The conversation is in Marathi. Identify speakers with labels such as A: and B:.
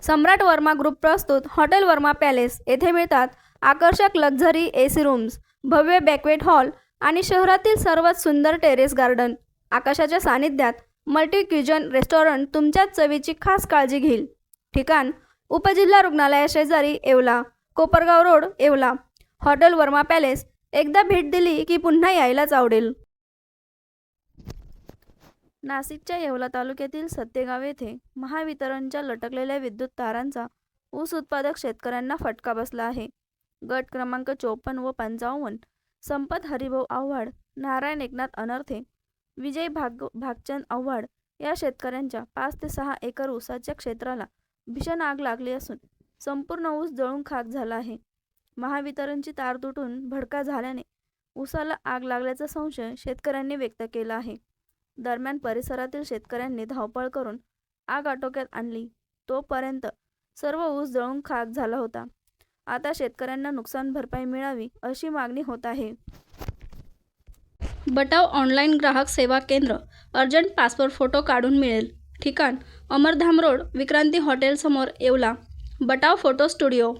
A: सम्राट वर्मा ग्रुप प्रस्तुत हॉटेल वर्मा पॅलेस येथे मिळतात आकर्षक लक्झरी एसी रूम्स, भव्य बॅक्वेट हॉल आणि शहरातील सर्वात सुंदर टेरेस गार्डन. आकाशाच्या सानिध्यात मल्टी क्युजन रेस्टॉरंट तुमच्या चवीची खास काळजी घेईल. ठिकाण उपजिल्हा रुग्णालयाशेजारी Yeola, Kopargaon road, Yeola. Hotel Verma palace. एकदा भेट दिली की पुन्हा यायलाच आवडेल. नाशिकच्या येवला तालुक्यातील सत्तेगाव येथे महावितरणच्या लटकलेल्या विद्युत तारांचा ऊस उत्पादक शेतकऱ्यांना फटका बसला आहे. गट क्रमांक 54 व 55 संपत हरिभाऊ आव्हाड, नारायण एकनाथ अनर्थे, विजय भागचंद आव्हाड या शेतकऱ्यांच्या 5 ते 6 एकर ऊसाच्या क्षेत्राला भीषण आग लागली असून संपूर्ण ऊस जळून खाक झाला आहे. महावितरणची तार तुटून भडका झाल्याने ऊसाला आग लागल्याचा संशय शेतकऱ्यांनी व्यक्त केला आहे. दरम्यान परिसरातील शेतकऱ्यांनी धावपळ करून आग आटोक्यात आणली. तोपर्यंत सर्व ऊस जळून खाक झाला होता. आता शेतकऱ्यांना नुकसान भरपाई मिळावी अशी मागणी होत आहे. बटाव ऑनलाईन ग्राहक सेवा केंद्र. अर्जंट पासपोर्ट फोटो काढून मिळेल. ठिकाण अमरधाम रोड, विक्रांती हॉटेल समोर, येवला. बटाव photo studio.